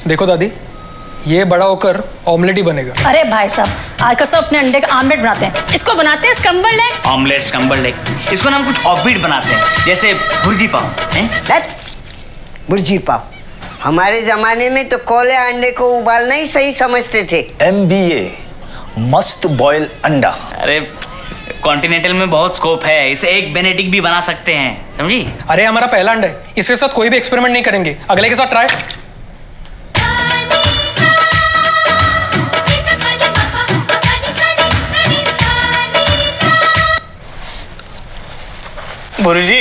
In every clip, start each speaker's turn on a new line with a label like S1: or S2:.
S1: देखो दादी, ये बड़ा होकर ऑमलेट ही बनेगा।
S2: अरे भाई साहब, आजकल सब अपने अंडे का आमलेट बनाते हैं। इसको बनाते हैं scrambled egg.
S3: Omelette scrambled egg, इसको ना हम कुछ ऑफबीट बनाते हैं, जैसे भुर्जी पाव हैं।
S4: भुर्जी पाव? हमारे जमाने में तो कोले अंडे को उबालना ही सही समझते थे।
S5: MBA, मस्त बॉयल अंडा।
S3: अरे कॉन्टिनेंटल में बहुत स्कोप है, इसे एक बेनेडिक्ट भी बना सकते हैं, समझी?
S1: अरे हमारा पहला अंडा है, इसके साथ कोई भी एक्सपेरिमेंट नहीं करेंगे, अगले के साथ try.
S5: Bhurji.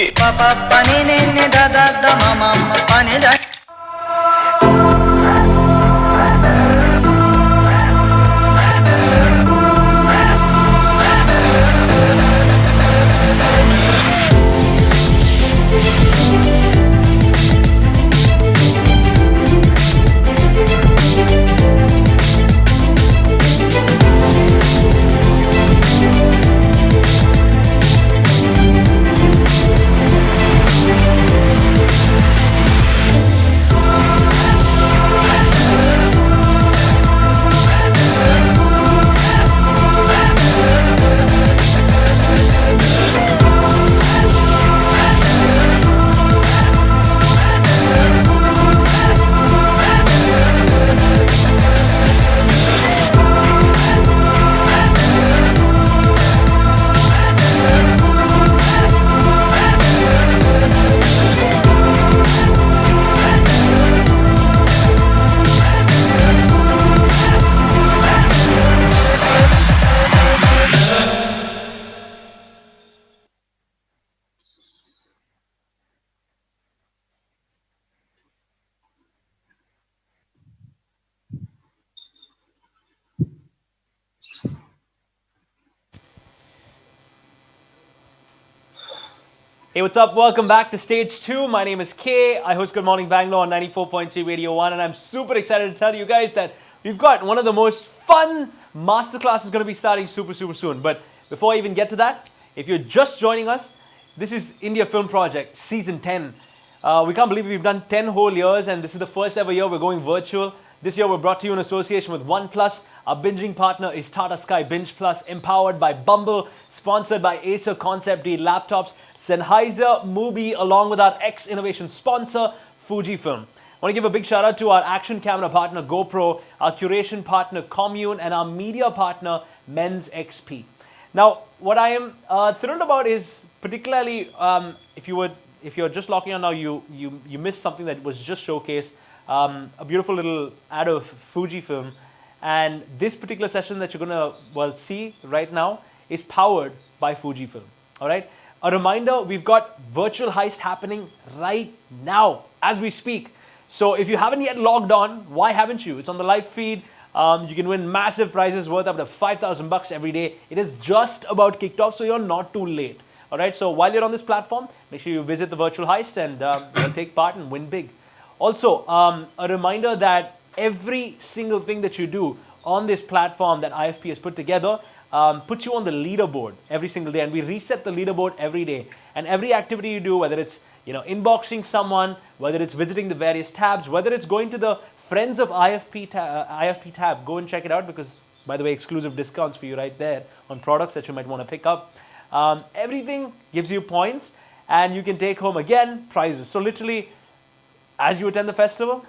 S6: Hey, what's up? Welcome back to Stage 2. My name is Kay. I host Good Morning Bangalore on 94.3 Radio 1, and I'm super excited to tell you guys that we've got one of the most fun masterclasses going to be starting super soon. But before I even get to that, if you're just joining us, this is India Film Project Season 10. We can't believe we've done 10 whole years, and this is the first ever year we're going virtual. This year we're brought to you in association with OnePlus. Our binging partner is Tata Sky Binge Plus, empowered by Bumble, sponsored by Acer Concept D Laptops, Sennheiser, Mubi, along with our X-Innovation sponsor, Fujifilm. I want to give a big shout out to our action camera partner, GoPro, our curation partner, Commune, and our media partner, Men's XP. Now, what I am thrilled about is particularly if you're just locking on now, you missed something that was just showcased, a beautiful little ad of Fujifilm. And this particular session that you're going to see right now is powered by Fujifilm. All right. A reminder, we've got virtual heist happening right now as we speak. So if you haven't yet logged on, why haven't you? It's on the live feed. You can win massive prizes worth up to $5,000 every day. It is just about kicked off, so you're not too late. All right. So while you're on this platform, make sure you visit the virtual heist and take part and win big. Also, a reminder that every single thing that you do on this platform that IFP has put together puts you on the leaderboard every single day, and we reset the leaderboard every day. And every activity you do, whether it's inboxing someone, whether it's visiting the various tabs, whether it's going to the Friends of IFP tab, go and check it out, because, by the way, exclusive discounts for you right there on products that you might want to pick up. Everything gives you points, and you can take home again prizes. So literally, as you attend the festival,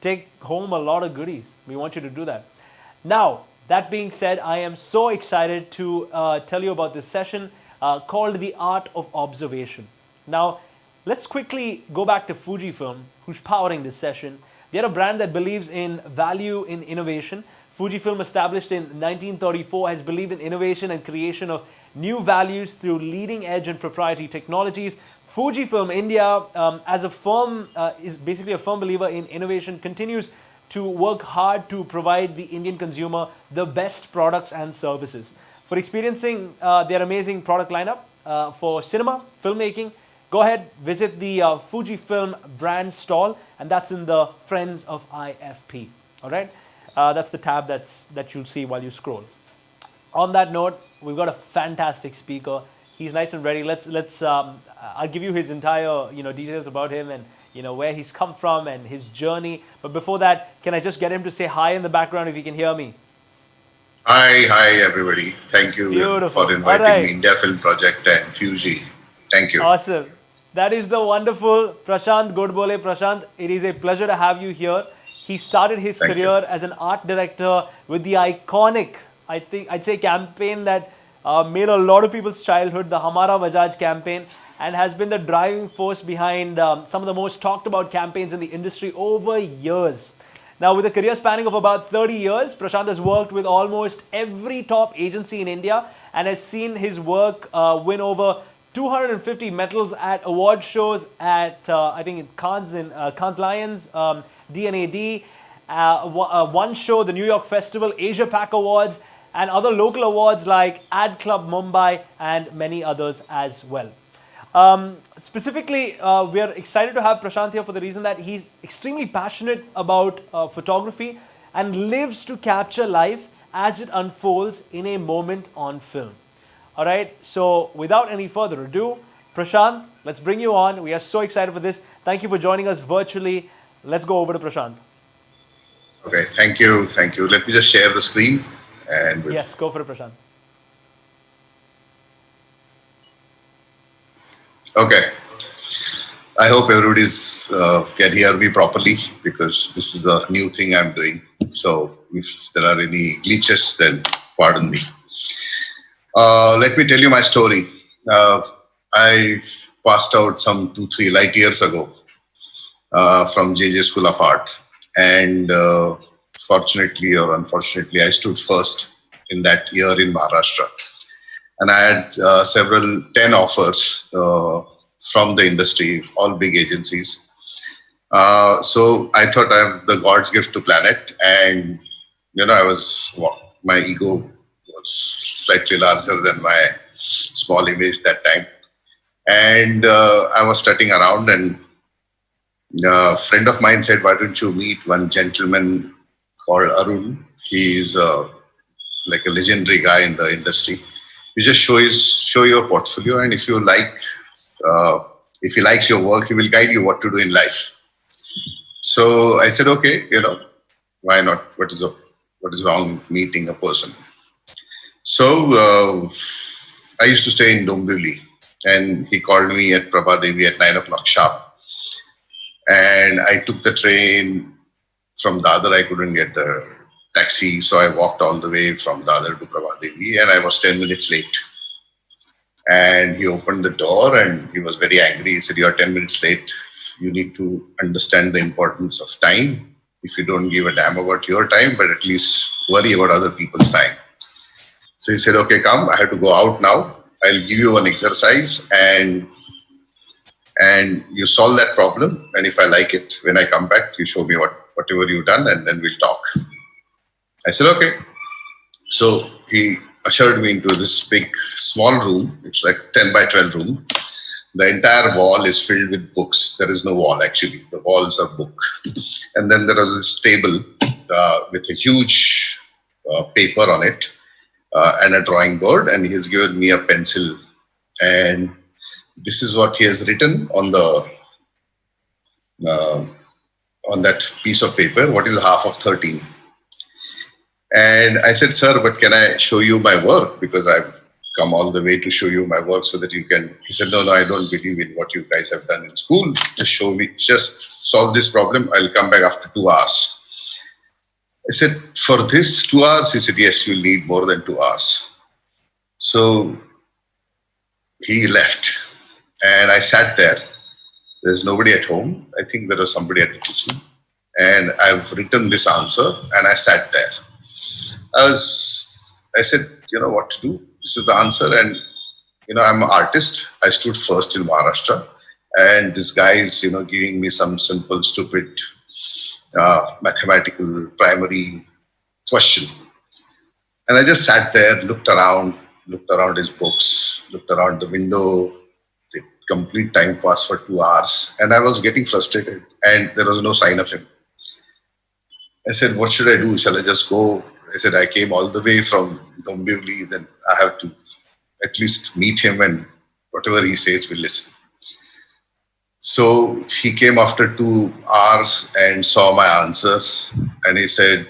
S6: take home a lot of goodies. We want you to do that. Now, that being said, I am so excited to tell you about this session called The Art of Observation. Now, let's quickly go back to Fujifilm, who's powering this session. They're a brand that believes in value in innovation. Fujifilm, established in 1934, has believed in innovation and creation of new values through leading edge and proprietary technologies. Fujifilm India, as a firm, is basically a firm believer in innovation, continues to work hard to provide the Indian consumer the best products and services. For experiencing their amazing product lineup for cinema, filmmaking, go ahead, visit the Fujifilm brand stall, and that's in the Friends of IFP. All right, that's the tab that you'll see while you scroll. On that note, we've got a fantastic speaker. He's nice and ready. Let's I'll give you his entire details about him, and where he's come from and his journey. But before that, can I just get him to say hi in the background if he can hear me?
S7: Hi, everybody. Thank you
S6: Beautiful.
S7: for inviting
S6: All right.
S7: me, India Film Project and Fuji. Thank you.
S6: Awesome. That is the wonderful Prashant Godbole. Prashant, it is a pleasure to have you here. He started his
S7: Thank you.
S6: career as an art director with the iconic, I'd say, campaign that made a lot of people's childhood, the Hamara Bajaj campaign, and has been the driving force behind some of the most talked about campaigns in the industry over years. Now, with a career spanning of about 30 years, Prashant has worked with almost every top agency in India and has seen his work win over 250 medals at award shows at, I think, in Cannes Lions, D&AD, one show, the New York Festival, Asia Pac Awards, and other local awards like Ad Club Mumbai and many others as well. Specifically, we are excited to have Prashant here for the reason that he's extremely passionate about photography and lives to capture life as it unfolds in a moment on film. All right, so without any further ado, Prashant, let's bring you on. We are so excited for this. Thank you for joining us virtually. Let's go over to Prashant.
S7: Okay, thank you. Let me just share the screen and
S6: Yes, go for it, Prashant.
S7: Okay. I hope everybody's can hear me properly because this is a new thing I'm doing. So if there are any glitches, then pardon me. Let me tell you my story. I passed out some 2-3 light years ago from JJ School of Art, and fortunately or unfortunately, I stood first in that year in Maharashtra. And I had several 10 offers from the industry, all big agencies. So I thought I'm the God's gift to planet, and my ego was slightly larger than my small image that time. And I was strutting around, and a friend of mine said, "Why don't you meet one gentleman called Arun? He's like a legendary guy in the industry. You just show your portfolio, and if he likes your work, he will guide you what to do in life." So I said, "Okay, why not? What is wrong meeting a person?" So I used to stay in Dombivli, and he called me at Prabhadevi at 9 o'clock sharp. And I took the train from Dadar. I couldn't get the taxi, so I walked all the way from Dadar to Prabhadevi, and I was 10 minutes late. And he opened the door, and he was very angry. He said, "You are 10 minutes late. You need to understand the importance of time. If you don't give a damn about your time, but at least worry about other people's time." So he said, "Okay, come. I have to go out now. I'll give you an exercise, and you solve that problem. And if I like it, when I come back, you show me whatever you've done, and then we'll talk." I said, "Okay." So he ushered me into this big, small room. It's like 10 by 12 room. The entire wall is filled with books. There is no wall, actually. The walls are book. And then there was this table with a huge paper on it and a drawing board. And he has given me a pencil. And this is what he has written on that piece of paper. What is half of 13? And I said, "Sir, but can I show you my work? Because I've come all the way to show you my work so that you can." He said, "No, I don't believe in what you guys have done in school. Just show me, just solve this problem. I'll come back after 2 hours." I said, "For this 2 hours?" He said, "Yes, you'll need more than 2 hours." So he left, and I sat there. There's nobody at home. I think there was somebody at the kitchen. And I've written this answer, and I sat there. I said, what to do? This is the answer. And, I'm an artist. I stood first in Maharashtra. And this guy is, giving me some simple, stupid mathematical primary question. And I just sat there, looked around his books, looked around the window, the complete time passed for 2 hours. And I was getting frustrated, and there was no sign of him. I said, "What should I do? Shall I just go?" I said, "I came all the way from Dombivli, then I have to at least meet him, and whatever he says, we'll listen." So he came after 2 hours and saw my answers, and he said,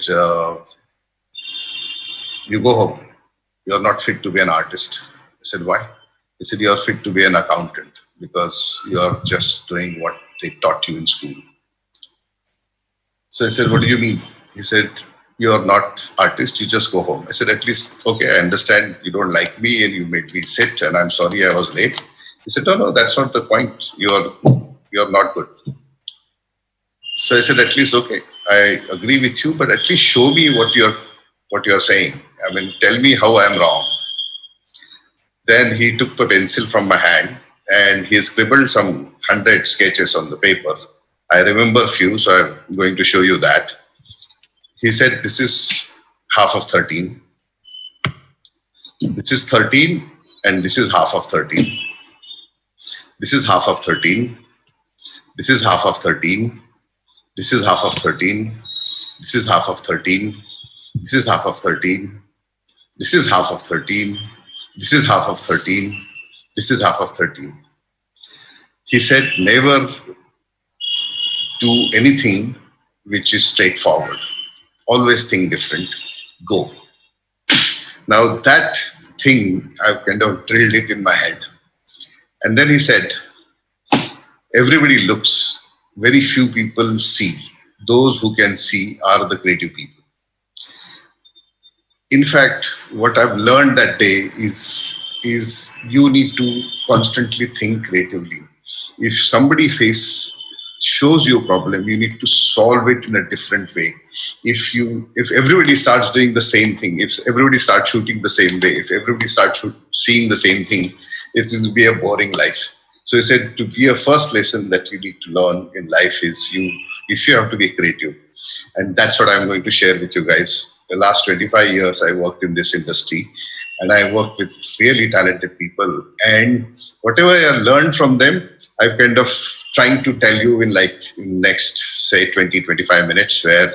S7: "You go home. You're not fit to be an artist." I said, "Why?" He said, "You're fit to be an accountant because you're just doing what they taught you in school." So I said, "What do you mean?" He said, "You're not artist. You just go home." I said, "At least, okay, I understand you don't like me and you made me sit and I'm sorry I was late." He said, "No, no, that's not the point. You're not good." So I said, "At least, okay, I agree with you, but at least show me what you're saying. I mean, tell me how I'm wrong." Then he took a pencil from my hand and he scribbled some 100 sketches on the paper. I remember few, so I'm going to show you that. He said, "This is half of 13. This is 13, and this is half of 13. This is half of 13. This is half of 13. This is half of 13. This is half of 13. This is half of 13. This is half of 13. This is half of 13. This is half of 13." He said, "Never do anything which is straightforward. Always think different. Go." Now that thing, I've kind of drilled it in my head. And then he said, "Everybody looks, very few people see. Those who can see are the creative people." In fact, what I've learned that day is you need to constantly think creatively. If somebody shows you a problem, you need to solve it in a different way. If everybody starts doing the same thing, if everybody starts shooting the same way, if everybody starts seeing the same thing, it will be a boring life. So he said, to be a first lesson that you need to learn in life is if you have to be creative. And that's what I'm going to share with you guys. The last 25 years, I worked in this industry and I worked with really talented people. And whatever I learned from them, I've kind of trying to tell you in next, say, 20, 25 minutes, where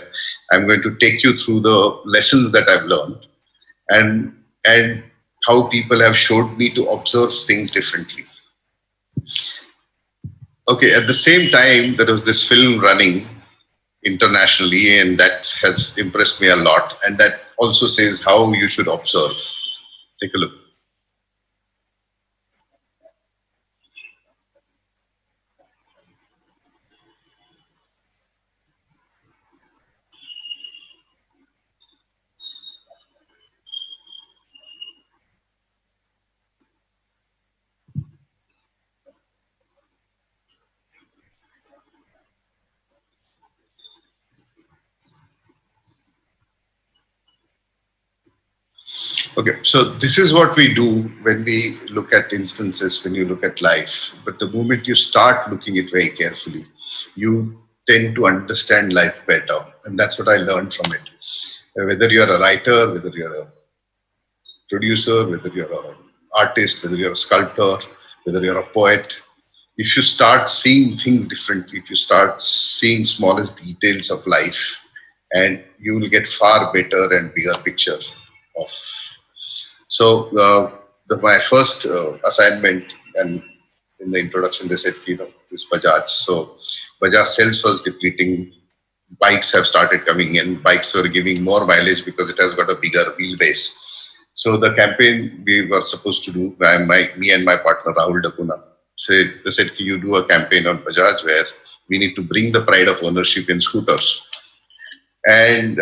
S7: I'm going to take you through the lessons that I've learned and how people have showed me to observe things differently. Okay, at the same time, there was this film running internationally, and that has impressed me a lot. And that also says how you should observe. Take a look. Okay, so this is what we do when we look at instances, when you look at life. But the moment you start looking at it very carefully, you tend to understand life better. And that's what I learned from it. Whether you're a writer, whether you're a producer, whether you're an artist, whether you're a sculptor, whether you're a poet, if you start seeing things differently, if you start seeing smallest details of life, and you will get far better and bigger picture of. So my first assignment, and in the introduction they said, this Bajaj. So Bajaj sales was depleting. Bikes have started coming in. Bikes were giving more mileage because it has got a bigger wheelbase. So the campaign we were supposed to do, me and my partner Rahul Dakuna, they said, "Can you do a campaign on Bajaj where we need to bring the pride of ownership in scooters?" And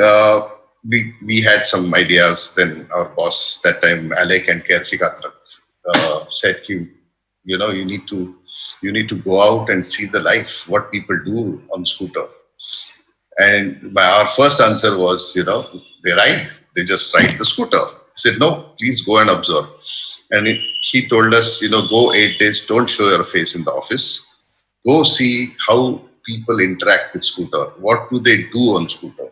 S7: we had some ideas. Then our boss that time, Alec and Kersi Katrak, said, you need to go out and see the life, what people do on scooter. And our first answer was, they just ride the scooter. I said, "No, please go and observe." And he told us, go 8 days, don't show your face in the office. Go see how people interact with scooter. What do they do on scooter?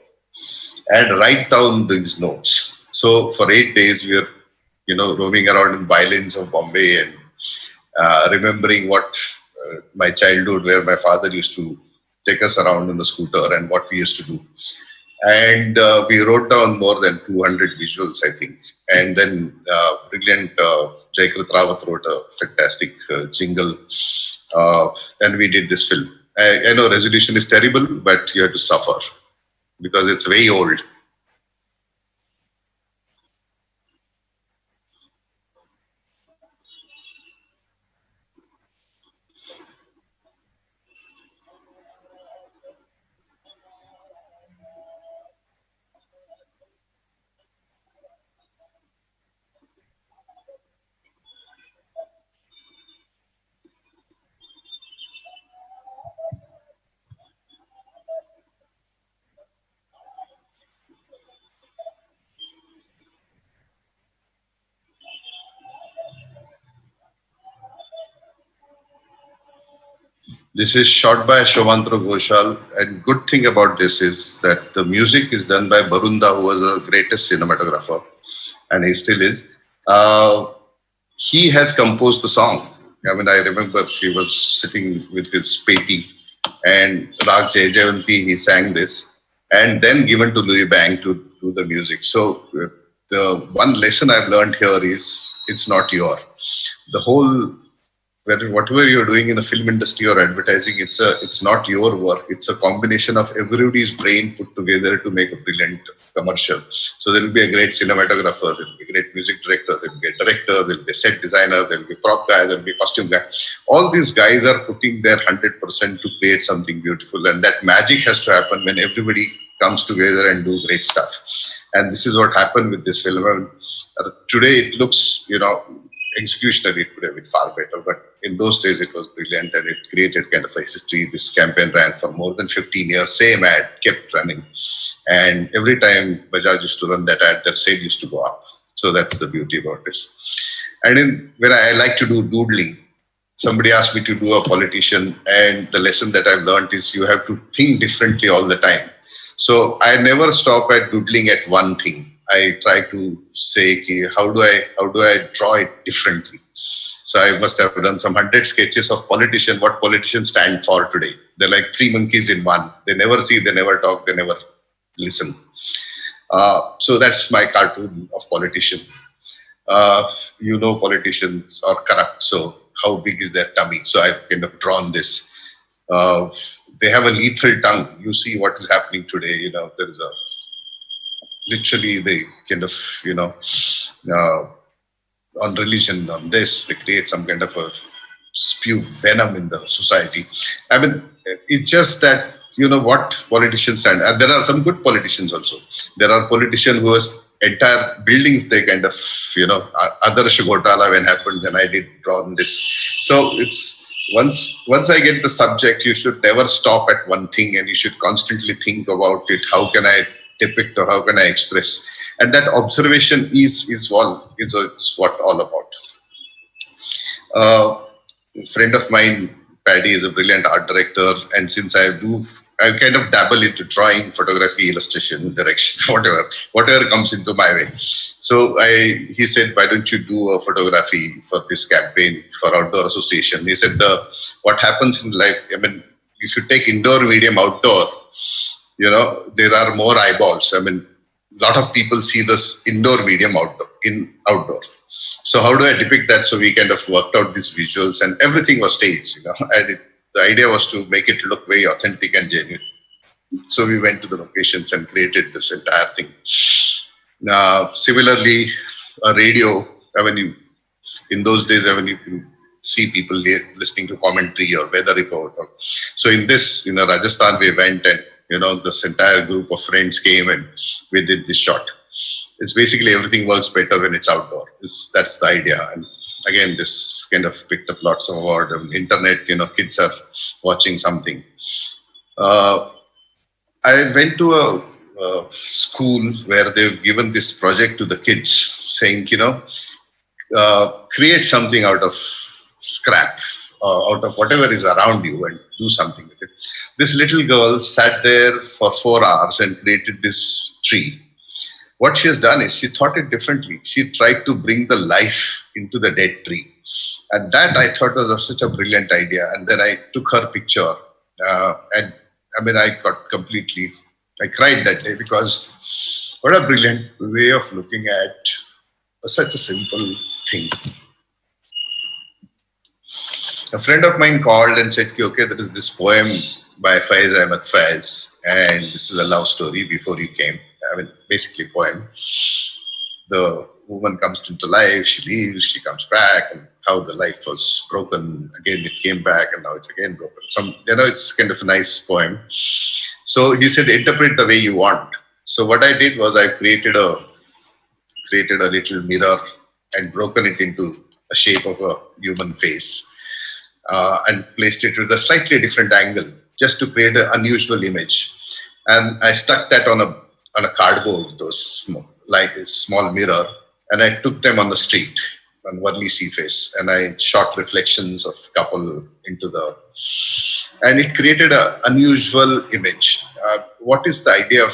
S7: And write down these notes. So for 8 days, we were, roaming around in bylanes of Bombay and remembering what my childhood, where my father used to take us around in the scooter and what we used to do. And we wrote down more than 200 visuals, I think. And then brilliant Jaykrit Rawat wrote a fantastic jingle and we did this film. I know resolution is terrible, but you have to suffer because it's very old. This is shot by Shovantra Ghoshal, and good thing about this is that the music is done by Barunda, who was the greatest cinematographer, and he still is. Uh, he has composed the song. I mean, I remember he was sitting with his peti, and Rag Jai Jayanti, he sang this, and then given to Louis Bang to do the music. So the one lesson I've learned here is it's not your. The whole whatever you're doing in the film industry or advertising, it's not your work. It's a combination of everybody's brain put together to make a brilliant commercial. So there will be a great cinematographer, there will be a great music director, there will be a director, there will be a set designer, there will be a prop guy, there will be a costume guy. All these guys are putting their 100% to create something beautiful, and that magic has to happen when everybody comes together and do great stuff. And this is what happened with this film. I mean, today it looks, executionally it could have been far better, but in those days it was brilliant and it created kind of a history. This campaign ran for more than 15 years, same ad kept running, and every time Bajaj used to run that ad, their sale used to go up. So that's the beauty about this. And when I like to do doodling, somebody asked me to do a politician, and the lesson that I've learned is you have to think differently all the time. So I never stop at doodling at one thing. I try to say, how do I draw it differently? So I must have done some 100 sketches of politician, what politicians stand for today. They're like three monkeys in one. They never see, they never talk, they never listen. So that's my cartoon of politician. Politicians are corrupt. So how big is their tummy? So I've kind of drawn this. They have a lethal tongue. You see what is happening today. There is literally they kind of, on religion, on this, they create some kind of a spew venom in the society. I mean, it's just that, what politicians stand. And there are some good politicians also. There are politicians who has entire buildings, they kind of, Adarsh Ghotala when happened, then I did draw on this. So it's, once I get the subject, you should never stop at one thing and you should constantly think about it. How can I depict or how can I express? And that observation is what all about. A friend of mine, Paddy, is a brilliant art director, and since I kind of dabble into drawing, photography, illustration, direction, whatever comes into my way. So he said, why don't you do a photography for this campaign for Outdoor Association? He said, what happens in life, I mean, if you take indoor medium outdoor, there are more eyeballs. I mean, a lot of people see this indoor medium outdoor. So how do I depict that? So we kind of worked out these visuals and everything was staged, and the idea was to make it look very authentic and genuine. So we went to the locations and created this entire thing. Similarly, a radio, in those days, you see people listening to commentary or weather report. So in this, Rajasthan, we went and, this entire group of friends came and we did this shot. It's basically everything works better when it's outdoor. That's the idea. And again, this kind of picked up lots of awards. Internet, kids are watching something. I went to a school where they've given this project to the kids saying, create something out of scrap, out of whatever is around you and do something with it. This little girl sat there for 4 hours and created this tree. What she has done is she thought it differently. She tried to bring the life into the dead tree. And that I thought was such a brilliant idea. And then I took her picture. And I cried that day because what a brilliant way of looking at such a simple thing. A friend of mine called and said, okay, there is this poem by Faiz Ahmed Faiz, and this is a love story before you came. I mean, basically poem. The woman comes into life, she leaves, she comes back, and how the life was broken. Again, it came back, and now it's again broken. It's kind of a nice poem. So he said, interpret the way you want. So what I did was I created a little mirror and broken it into a shape of a human face, and placed it with a slightly different angle just to create an unusual image. And I stuck that on a cardboard, those like a small mirror, and I took them on the street on Worli Sea Face, and I shot reflections of couple into and it created an unusual image. What is the idea of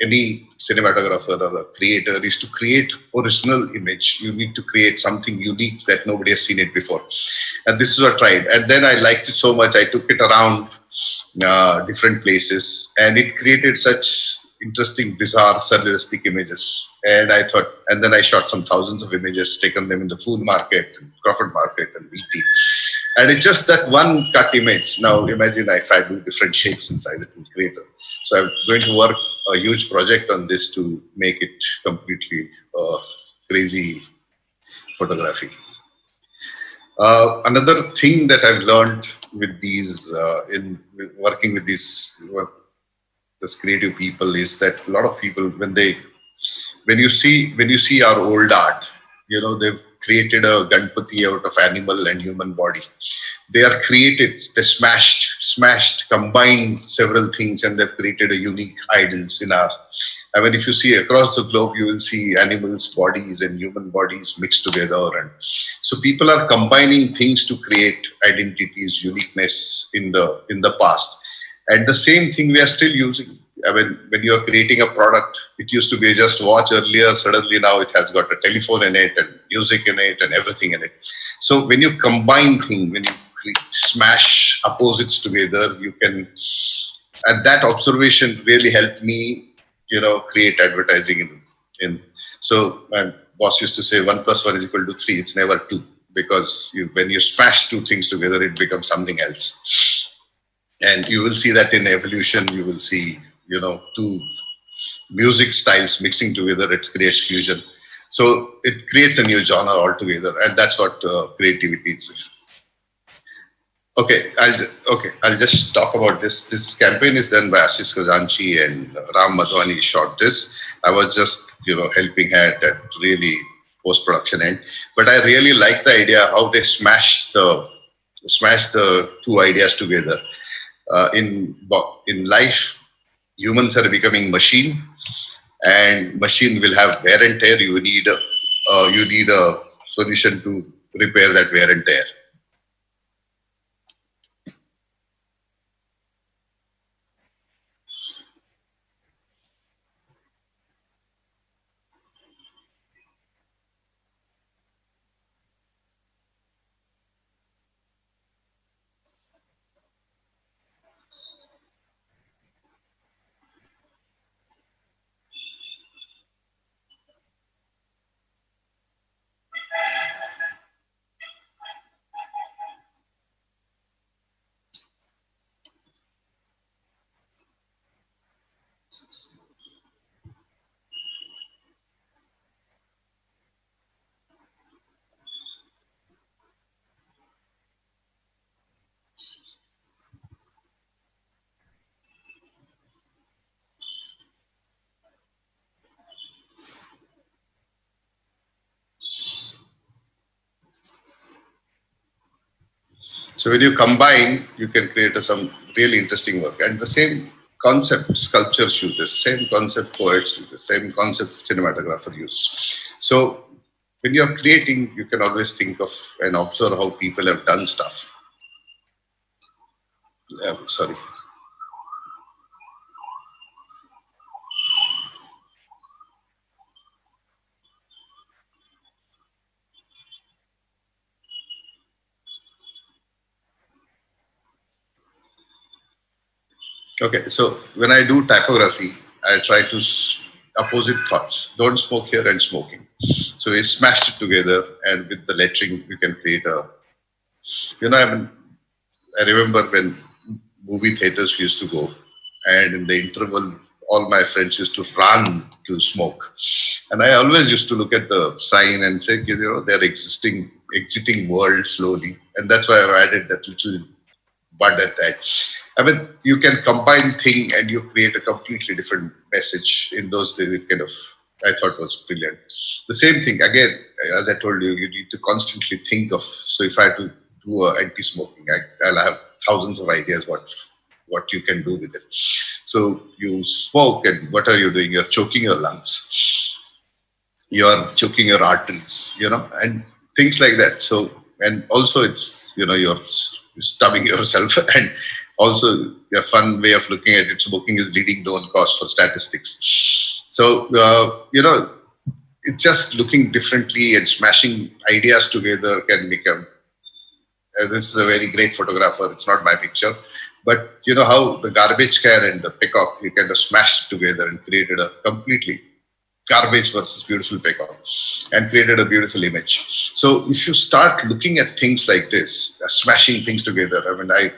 S7: any cinematographer or a creator is to create original image. You need to create something unique that nobody has seen it before. And this is what I tried. And then I liked it so much, I took it around different places, and it created such interesting, bizarre, surrealistic images. And I thought, and then I shot some thousands of images, taken them in the Food Market, Crawford Market, and VT. And it's just that one cut image. Now imagine if I do different shapes inside it and create it. So I'm going to work a huge project on this to make it completely crazy photography. Another thing that I've learned with these, with working with these creative people, is that a lot of people, when you see our old art, they've created a Ganpati out of animal and human body. They smashed, combined several things, and they've created a unique idols in our. I mean, if you see across the globe, you will see animals' bodies and human bodies mixed together, and so people are combining things to create identities, uniqueness in the past. And the same thing we are still using. I mean, when you are creating a product, it used to be just watch earlier. Suddenly now it has got a telephone in it and music in it and everything in it. So when you combine things, when you smash opposites together, you can. And that observation really helped me, create advertising So my boss used to say 1 + 1 = 3. It's never 2, because when you smash two things together, it becomes something else. And you will see that in evolution. You will see, two music styles mixing together, it creates fusion. So it creates a new genre altogether, and that's what creativity is. I'll just talk about this. This campaign is done by Ashish Khazanchi and Ram Madhwani shot this. I was just, helping hand at really post-production end. But I really like the idea how they smashed the two ideas together. In life, humans are becoming machine, and machine will have wear and tear. You need a solution to repair that wear and tear. So when you combine, you can create some really interesting work. And the same concept sculptures use the same concept, poets use the same concept, cinematographer use. So when you're creating, you can always think of and observe how people have done stuff. Sorry. Okay, so when I do typography, I try to opposite thoughts. Don't smoke here and smoking. So we smashed it together, and with the lettering, we can create a I mean, I remember when movie theaters we used to go, and in the interval, all my friends used to run to smoke, and I always used to look at the sign and say, they're exiting world slowly, and that's why I've added that little bud at that. I mean, you can combine thing and you create a completely different message. In those days, it kind of I thought was brilliant. The same thing again, as I told you, you need to constantly think of. So if I had to do anti-smoking, I'll have thousands of ideas what you can do with it. So you smoke, and what are you doing? You're choking your lungs, you're choking your arteries, and things like that. So, and also it's, you're stubbing yourself. And also a fun way of looking at it, smoking is leading known cause for statistics. So, it's just looking differently and smashing ideas together can become. This is a very great photographer. It's not my picture, but you know how the garbage can and the peacock, he kind of smashed together and created a completely garbage versus beautiful peacock, and created a beautiful image. So if you start looking at things like this, smashing things together. I mean, I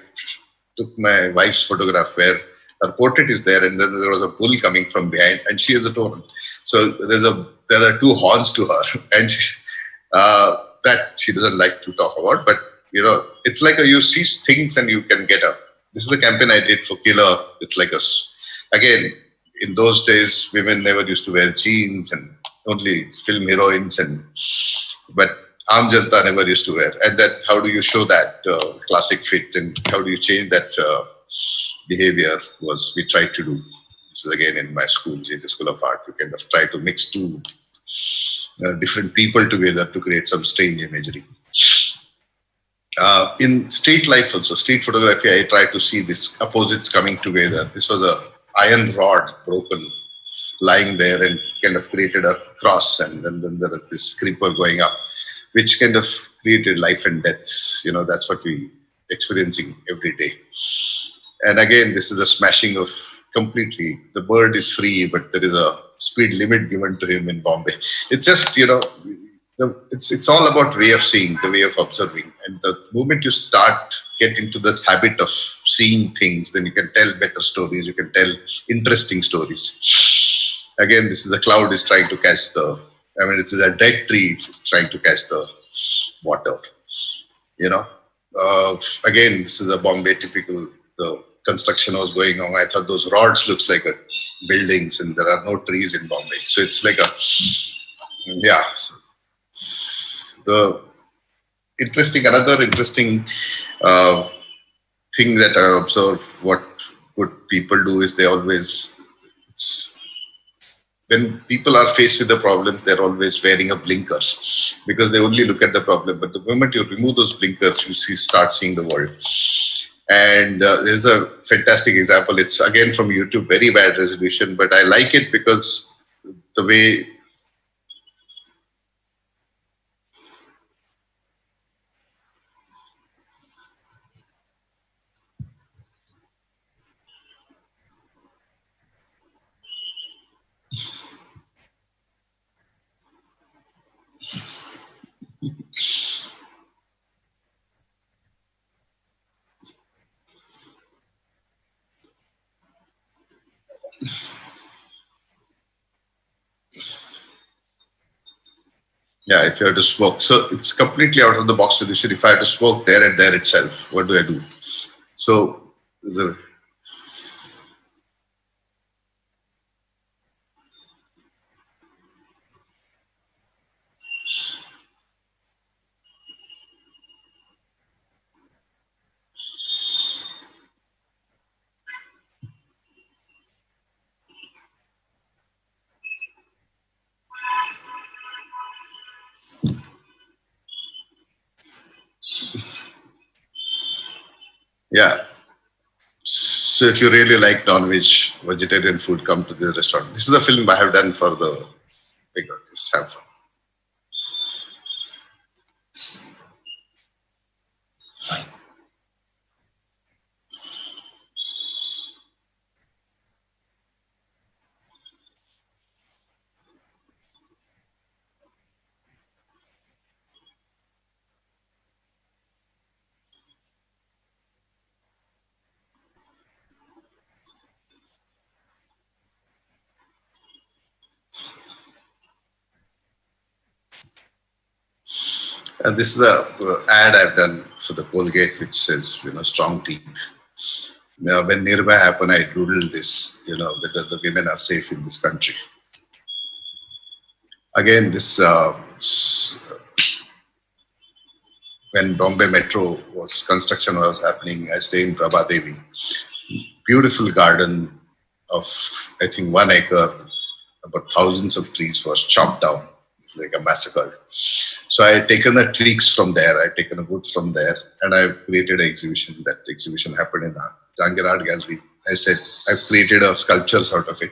S7: took my wife's photograph where her portrait is there, and then there was a bull coming from behind, and she is a totem. So there are two horns to her, and that she doesn't like to talk about. But it's like you see things and you can get up. This is the campaign I did for Killer. It's like again, in those days, women never used to wear jeans, and only film heroines, but Aam Janta never used to wear. And that, how do you show that classic fit, and how do you change that behavior? Was we tried to do. This is again in my school, JJ School of Art. We kind of try to mix two different people together to create some strange imagery. In street life also, street photography, I try to see these opposites coming together. This was a iron rod broken, lying there, and kind of created a cross, and then there was this creeper going up, which kind of created life and death. That's what we experiencing every day. And again, this is a smashing of completely. The bird is free, but there is a speed limit given to him in Bombay. It's just it's all about way of seeing, the way of observing, and the moment you start get into the habit of seeing things, then you can tell better stories. You can tell interesting stories. Again, this is a cloud is trying to catch the. I mean, this is a dead tree is trying to catch the water. You know. Again, this is a Bombay typical. The construction was going on. I thought those rods looks like a buildings, and there are no trees in Bombay, so it's like a yeah. The another interesting thing that I observe what good people do is they always, when people are faced with the problems, they're always wearing a blinkers because they only look at the problem. But the moment you remove those blinkers, you start seeing the world. And there's a fantastic example. It's again from YouTube, very bad resolution, but I like it because the way. Yeah, if you have to smoke. So it's completely out of the box solution. If I have to smoke there and there itself, what do I do? So there's a, yeah. So if you really like non-veg, vegetarian food, come to the restaurant. This is a film I have done for the just have fun. And this is the ad I've done for the Colgate, which says, strong teeth. When Nirbhaya happened, I doodled this, whether the women are safe in this country. Again, this when Bombay Metro construction was happening, I stay in Prabhadevi. Beautiful garden of, I think, 1 acre, about thousands of trees was chopped down. It's like a massacre. So I had taken the tweaks from there, I had taken a wood from there, and I created an exhibition. That exhibition happened in the Jangir Art Gallery. I said, I've created sculptures out of it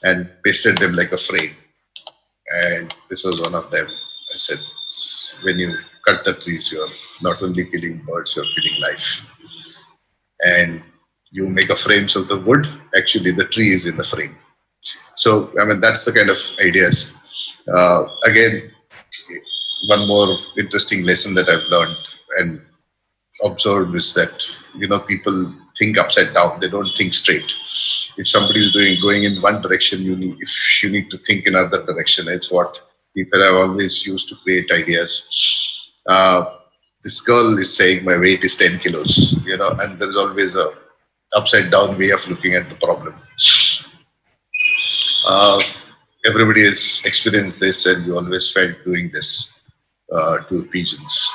S7: and pasted them like a frame. And this was one of them. I said, when you cut the trees, you're not only killing birds, you're killing life. And you make a frames of the wood, actually the tree is in the frame. So, that's the kind of ideas. Again, one more interesting lesson that I've learned and observed is that, people think upside down. They don't think straight. If somebody is going in one direction, if you need to think in another direction. It's what people have always used to create ideas. This girl is saying my weight is 10 kilos, and there is always a upside down way of looking at the problem. Everybody has experienced this, and you always felt doing this to pigeons.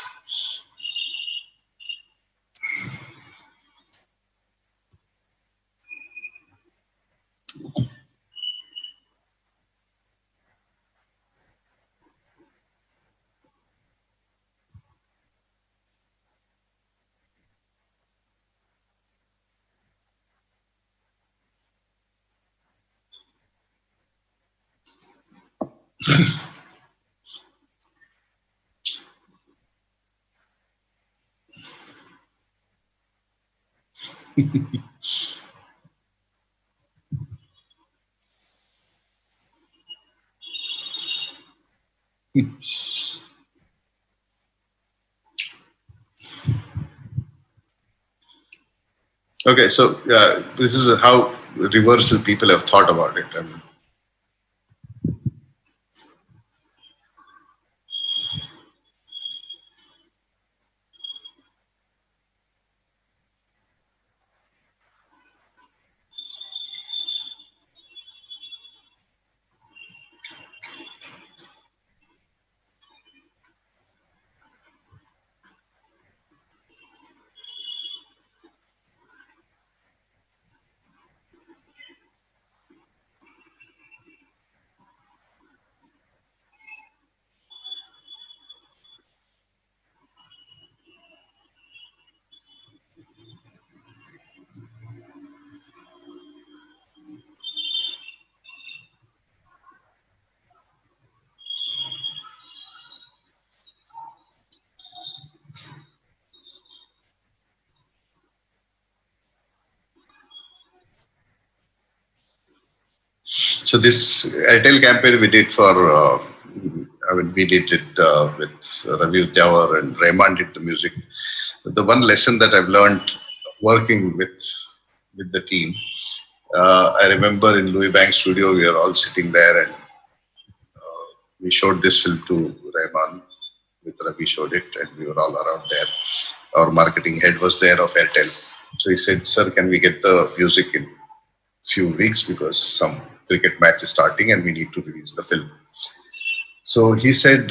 S7: Okay, so this is how reversal people have thought about it. So this Airtel campaign we did we did it with Ravi Udyawar and Rahman did the music. The one lesson that I've learned working with the team, I remember in Louis Bank studio, we were all sitting there and we showed this film to Rahman, with Ravi showed it, and we were all around there. Our marketing head was there of Airtel. So he said, sir, can we get the music in few weeks because some cricket match is starting and we need to release the film. So he said,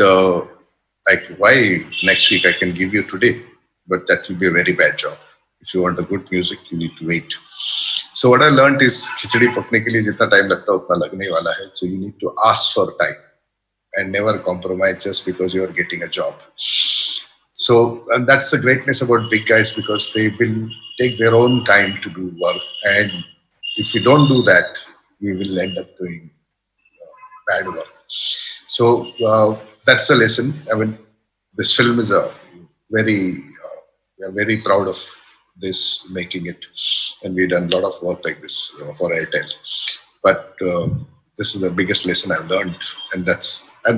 S7: why next week? I can give you today, but that will be a very bad job. If you want a good music, you need to wait. So what I learned is, khichdi pakne ke liye jitna time lagta hai, utna lagne wala hai. So you need to ask for time and never compromise just because you are getting a job. So, and that's the greatness about big guys, because they will take their own time to do work. And if we don't do that, we will end up doing bad work. So that's the lesson. I mean, this film is we are very proud of this, making it. And we've done a lot of work like this for Airtel. But this is the biggest lesson I've learned. And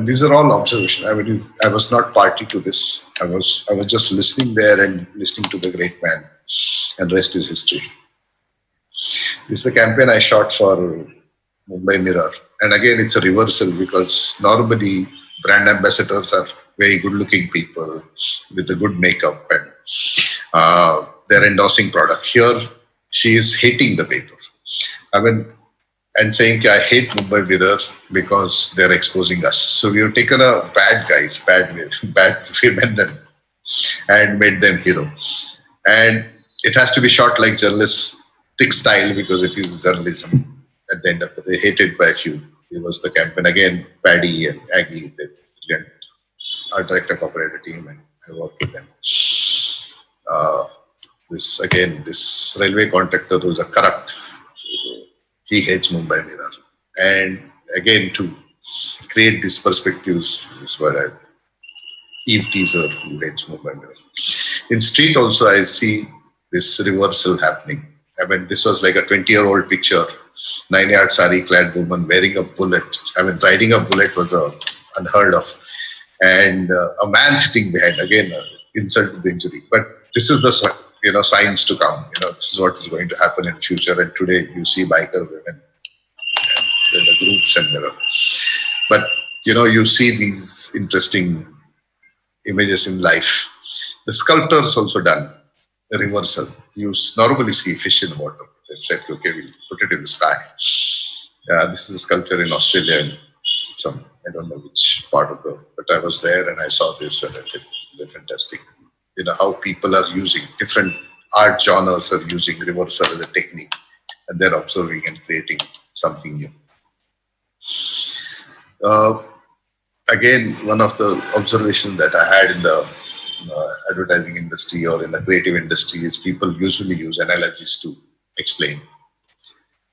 S7: these are all observations. I mean, I was not party to this. I was just listening there and listening to the great man, and rest is history. This is the campaign I shot for Mumbai Mirror. And again, it's a reversal, because normally brand ambassadors are very good-looking people with the good makeup, and they're endorsing product. Here, she is hating the paper. I mean, and saying, I hate Mumbai Mirror because they're exposing us. So we have taken a bad guys, bad women, and made them hero. And it has to be shot like journalistic style because it is journalism. At the end of the day, hated by few. It was the campaign again. Paddy and Aggie, the brilliant art director, cooperated team, and I worked with them. Uh, this railway contractor who's a corrupt. He hates Mumbai Mirror, and again to create these perspectives is what I Eve teaser who hates Mumbai Mirror. In street also, I see this reversal happening. I mean, this was like a 20-year-old picture, 9-yard sari clad woman wearing a bullet. I mean, riding a bullet was unheard of. And a man sitting behind, again, insult to the injury. But this is the signs to come. This is what is going to happen in future. And today you see biker women, there are groups and there are. But, you see these interesting images in life. The sculptors also done a reversal. You normally see fish in water. They said, okay, we'll put it in the sky. This is a sculpture in Australia, in I don't know which part of but I was there and I saw this and I think they're fantastic. How people are using different art genres are using reversal as a technique, and they're observing and creating something new. Again, one of the observations that I had in the advertising industry or in the creative industry is people usually use analogies to explain.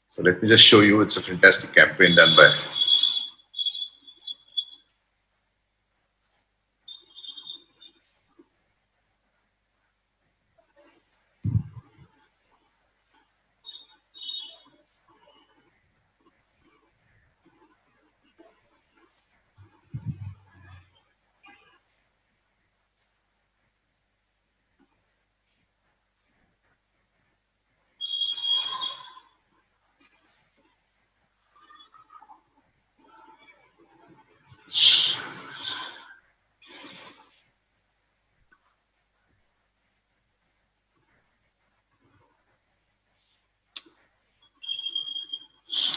S7: So let me just show you. It's a fantastic campaign done by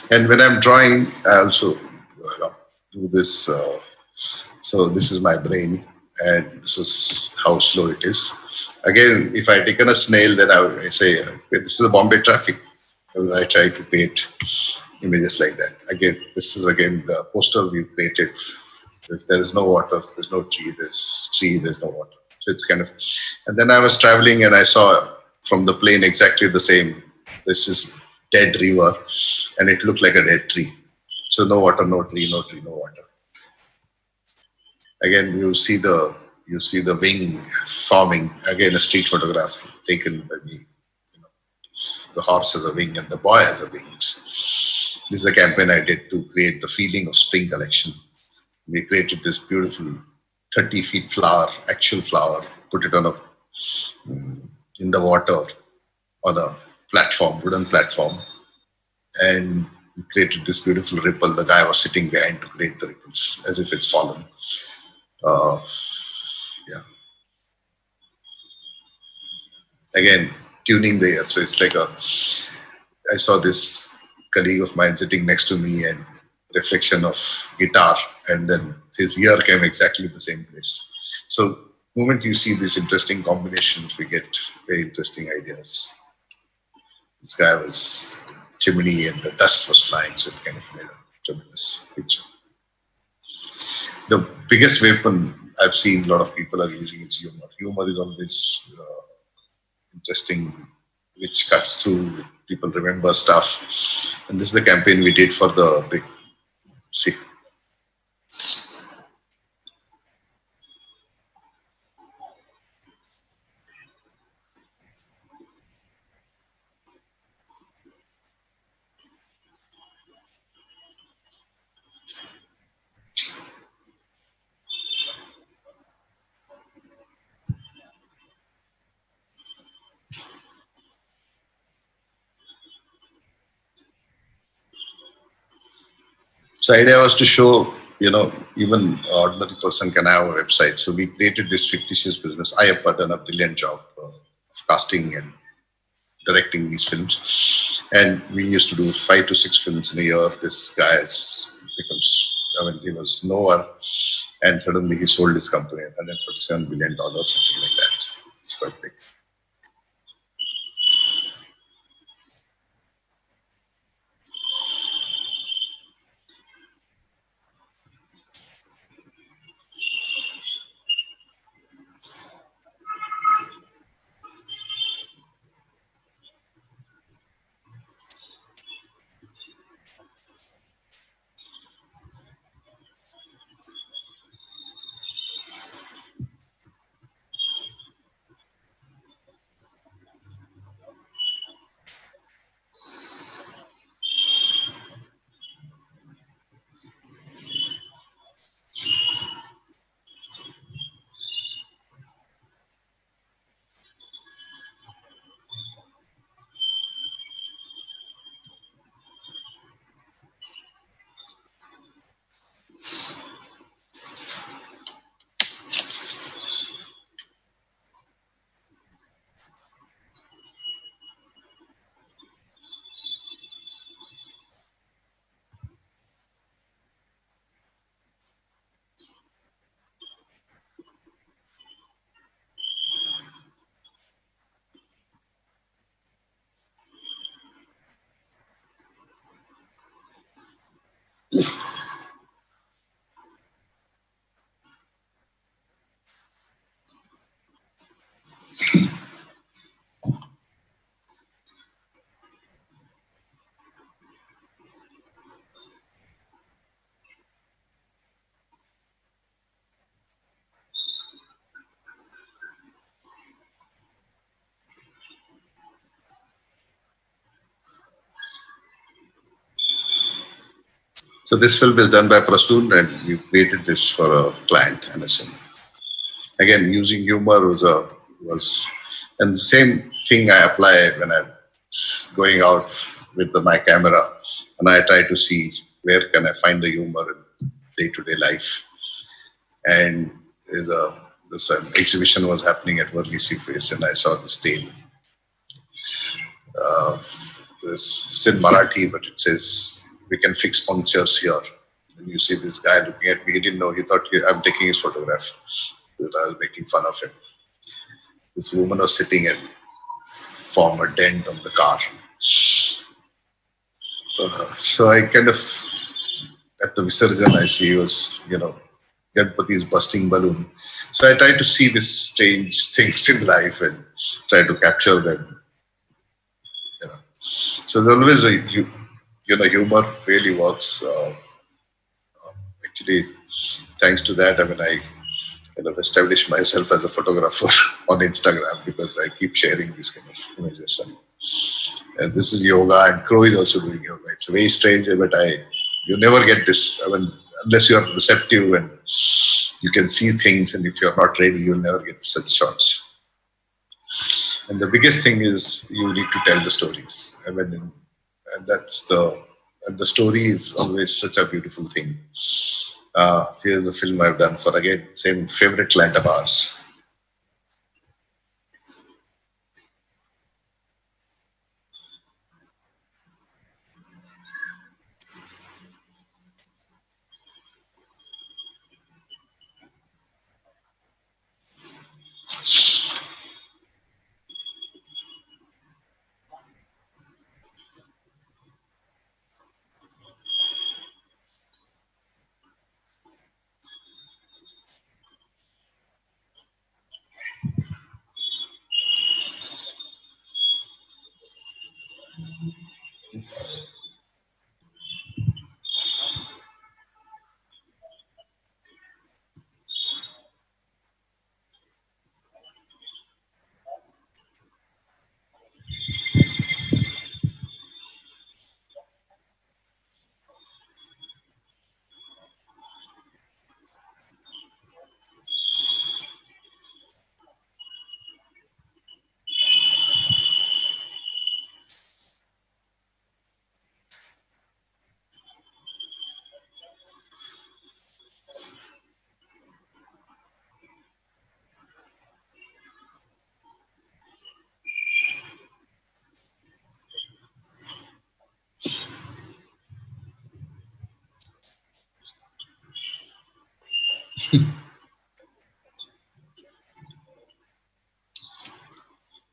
S7: and when I'm drawing, I also do this. So this is my brain, and this is how slow it is. Again, if I taken a snail, then I say, okay, this is the Bombay traffic. I try to paint images like that. Again, this is again the poster we've created. If there is no water, there's no tree. There's no water. So it's kind of. And then I was traveling, and I saw from the plane exactly the same. This is dead river, and it looked like a dead tree. So no water, no tree, no tree, no water. Again, you see the wing forming. Again, a street photograph taken by me. The horse has a wing and the boy has a wings. This is a campaign I did to create the feeling of spring collection. We created this beautiful 30 feet flower, actual flower, put it in the water on a platform, wooden platform, and we created this beautiful ripple. The guy was sitting behind to create the ripples as if it's fallen. Yeah. Again, tuning the ear. So it's like I saw this colleague of mine sitting next to me and reflection of guitar, and then his ear came exactly the same place. So moment you see these interesting combinations, we get very interesting ideas. This guy was chimney and the dust was flying, so it kind of made a tremendous picture. The biggest weapon I've seen a lot of people are using is humor. Humor is always interesting, which cuts through. People remember stuff. And this is the campaign we did for the big city. So idea was to show, even ordinary person can have a website. So we created this fictitious business. I have done a brilliant job of casting and directing these films, and we used to do 5 to 6 films in a year. This guy has becomes, I mean, he was nowhere, and suddenly he sold his company at $147 billion, something like that. It's quite big. So this film is done by Prashant, and we created this for a client, NSM. Again, using humor was, and the same thing I apply when I'm going out with my camera, and I try to see where can I find the humor in day-to-day life. And there's a this an exhibition was happening at Worli Seaface, and I saw this tale. This in Marathi, but it says we can fix punctures here. And you see this guy looking at me. He didn't know. He thought I'm taking his photograph. That I was making fun of him. This woman was sitting and formed a dent on the car. So I kind of, at the Visarjan, I see he was, Ganpati is busting balloon. So I try to see these strange things in life and try to capture them. You know. So there's always humor really works. Actually, thanks to that, I mean, I kind of established myself as a photographer on Instagram because I keep sharing these kind of images. And this is yoga, and Crow is also doing yoga. It's very strange, but you never get this. I mean, unless you are receptive and you can see things, and if you're not ready, you'll never get such shots. And the biggest thing is you need to tell the stories. I mean, and the story is always such a beautiful thing. Here's a film I've done for, again, same favorite client of ours.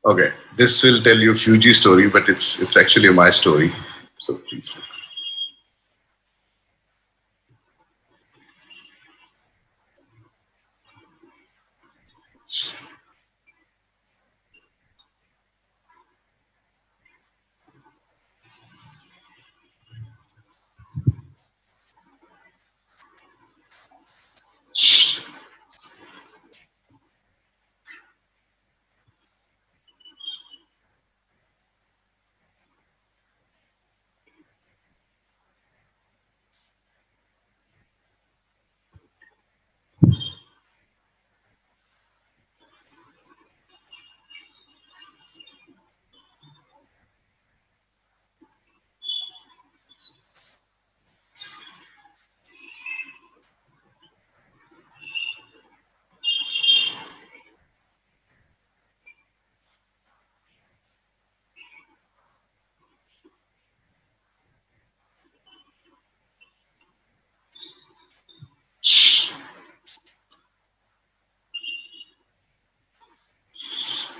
S7: Okay, this will tell you Fuji story, but it's actually my story. So please.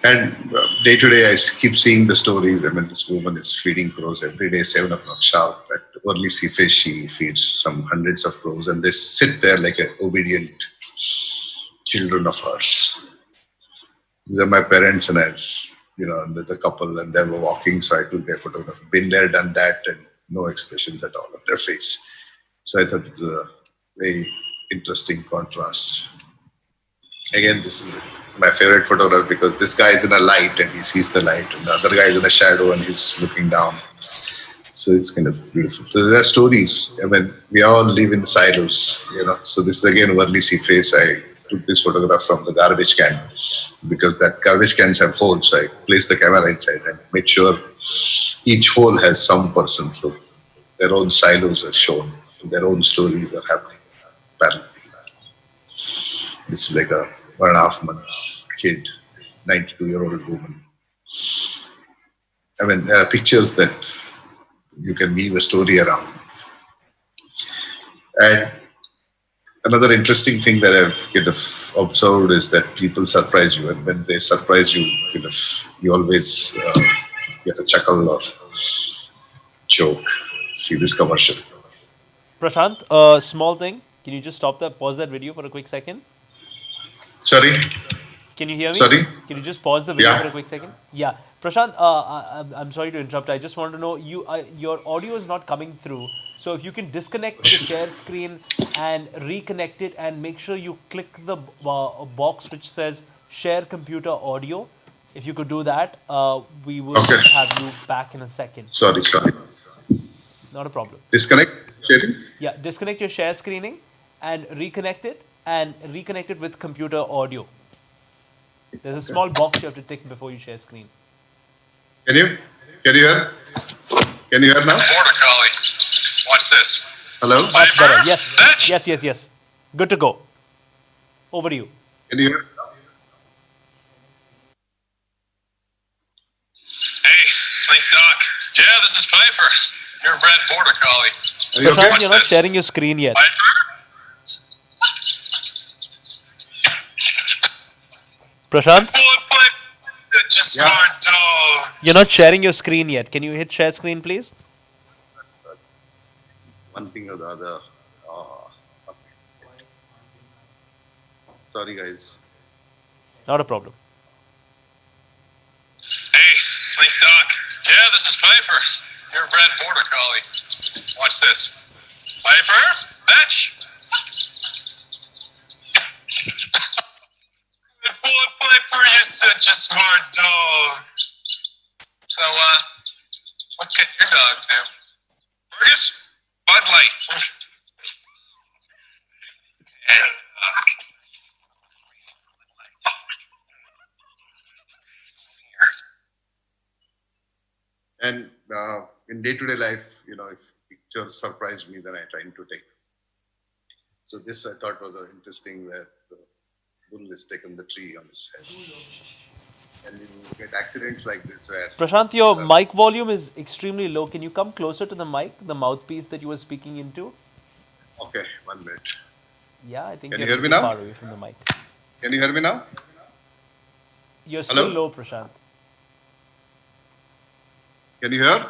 S7: And day to day, I keep seeing the stories. I mean, this woman is feeding crows every day, 7 o'clock sharp. At early sea fish, she feeds some hundreds of crows, and they sit there like obedient children of hers. These are my parents, and and there's a couple, and they were walking, so I took their photograph. Been there, done that, and no expressions at all on their face. So I thought it was a very interesting contrast. Again, this is my favorite photograph because this guy is in a light and he sees the light, and the other guy is in a shadow and he's looking down. So it's kind of beautiful. So there are stories. I mean, we all live in silos. So this is again Worldly Sea Face. I took this photograph from the garbage can because that garbage cans have holes. So I placed the camera inside and made sure each hole has some person. So their own silos are shown, their own stories are happening parallelly. This is like a 1.5 month kid, 92-year-old woman. I mean, there are pictures that you can weave a story around. And another interesting thing that I've kind of observed is that people surprise you, and when they surprise you, you always get a chuckle or joke. See this commercial.
S6: Prashant, a small thing. Can you just stop that, pause that video for a quick second?
S7: Sorry?
S6: Can you hear me?
S7: Sorry?
S6: Can you just pause the video
S7: Yeah.
S6: for a quick second? Yeah. Prashant, I'm sorry to interrupt. I just want to know, your audio is not coming through. So if you can disconnect the share screen and reconnect it, and make sure you click the box which says share computer audio. If you could do that, we will
S7: Okay.
S6: have you back in a second.
S7: Sorry.
S6: Not a problem.
S7: Disconnect sharing?
S6: Yeah, disconnect your share screening and reconnect it with computer audio. There's a small box you have to tick before you share screen.
S7: Can you hear? Can you hear now?
S8: Border Collie. Watch this.
S7: Hello?
S6: Much better. Yes.
S8: Bitch.
S6: Yes. Good to go. Over to you.
S7: Can you hear?
S8: Hey, nice doc. Yeah, this is Piper. You're a red Border Collie.
S7: Are you okay?
S6: Prashant, you're not sharing your screen yet.
S8: Piper?
S6: Prashant,
S8: Boy, Piper. Just
S7: Yeah.
S8: smart dog.
S6: you're not sharing your screen yet. Can you hit share screen, please?
S7: One thing or the other. Okay. Sorry, guys.
S6: Not a problem.
S8: Hey, nice doc. Yeah, this is Piper. You're a red Border Collie. Watch this. Piper? Bitch. Good boy, Piper. You're such a smart dog. So, what can your dog do? Fergus? Bud Light. And,
S7: And in day-to-day life, if pictures surprise me, then I try to take. So this I thought was interesting, where the bull is taken the tree on his head. And you get accidents like this where...
S6: Prashant, your mic volume is extremely low. Can you come closer to the mic, the mouthpiece that you were speaking into?
S7: Okay, 1 minute.
S6: Yeah, I think
S7: Can
S6: you're
S7: you
S6: a
S7: hear me
S6: little
S7: now?
S6: far away from the mic.
S7: Can you hear me now?
S6: You're still
S7: Hello?
S6: low, Prashant.
S7: Can you hear?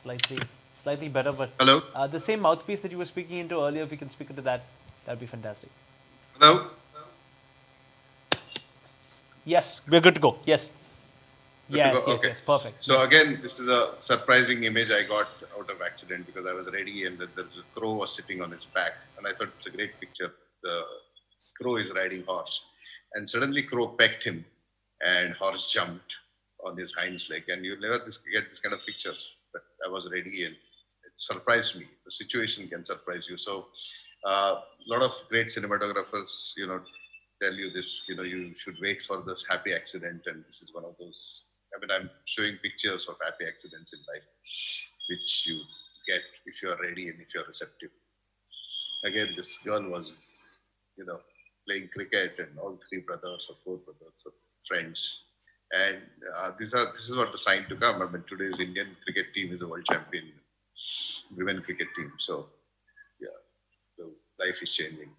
S6: Slightly, slightly better, but
S7: Hello?
S6: the same mouthpiece that you were speaking into earlier, if you can speak into that, that'd be fantastic.
S7: Hello?
S6: Yes, we're good to go. Yes.
S7: Good to
S6: Yes,
S7: go?
S6: yes,
S7: Okay.
S6: yes. Perfect.
S7: So
S6: Yes.
S7: again, this is a surprising image I got out of accident because I was ready and there's a crow was sitting on his back, and I thought it's a great picture. The crow is riding horse, and suddenly crow pecked him, and horse jumped on his hind leg, and you never get this kind of pictures. But I was ready, and it surprised me. The situation can surprise you. So a lot of great cinematographers, tell you this. You should wait for this happy accident, and this is one of those. I mean, I'm showing pictures of happy accidents in life, which you get if you are ready and if you are receptive. Again, this girl was, you know, playing cricket, and all three brothers or four brothers or friends. And this is what the sign to come. I mean, today's Indian cricket team is a world champion women cricket team. So, yeah, the life is changing.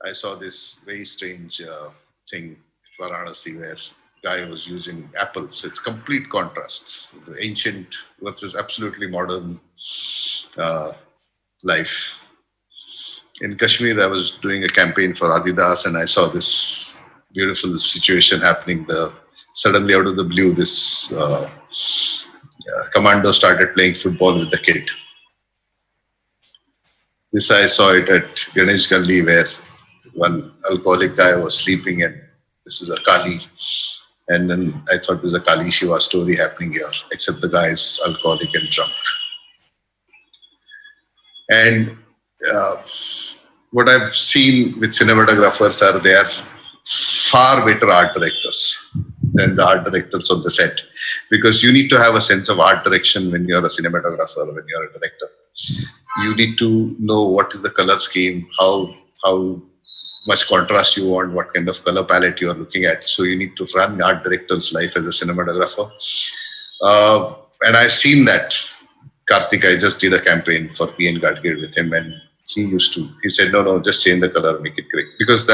S7: I saw this very strange thing at Varanasi where guy was using apple. So it's complete contrast. The ancient versus absolutely modern uh, life. In Kashmir, I was doing a campaign for Adidas, and I saw this beautiful situation happening. Suddenly, out of the blue, this commando started playing football with the kid. This I saw it at Ganesh Gully where one alcoholic guy was sleeping, and this is a Kali. And then I thought there's a Kali Shiva story happening here, except the guy is alcoholic and drunk. And uh, what I've seen with cinematographers are they are far better art directors than the art directors on the set, because you need to have a sense of art direction when you're a cinematographer, when you're a director. You need to know what is the color scheme, how much contrast you want, what kind of color palette you are looking at. So you need to run the art director's life as a cinematographer. And I've seen that. Karthik, I just did a campaign for P.N. Gadgir with him, and he said, no, just change the color, make it great. Because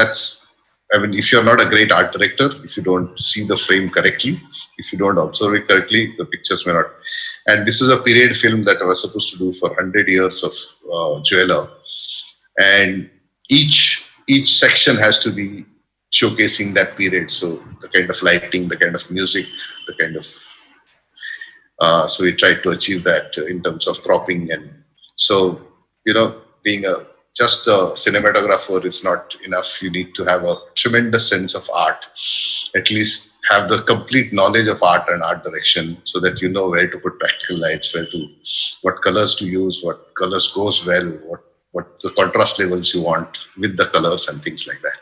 S7: I mean, if you're not a great art director, if you don't see the frame correctly, if you don't observe it correctly, the pictures may not. And this is a period film that I was supposed to do for 100 years of jeweler. And each section has to be showcasing that period. So the kind of lighting, the kind of music, the kind of so we tried to achieve that in terms of propping. And so, being just a cinematographer is not enough. You need to have a tremendous sense of art, at least have the complete knowledge of art and art direction, so that you know where to put practical lights, what colors to use, what colors goes well, what the contrast levels you want with the colors and things like that.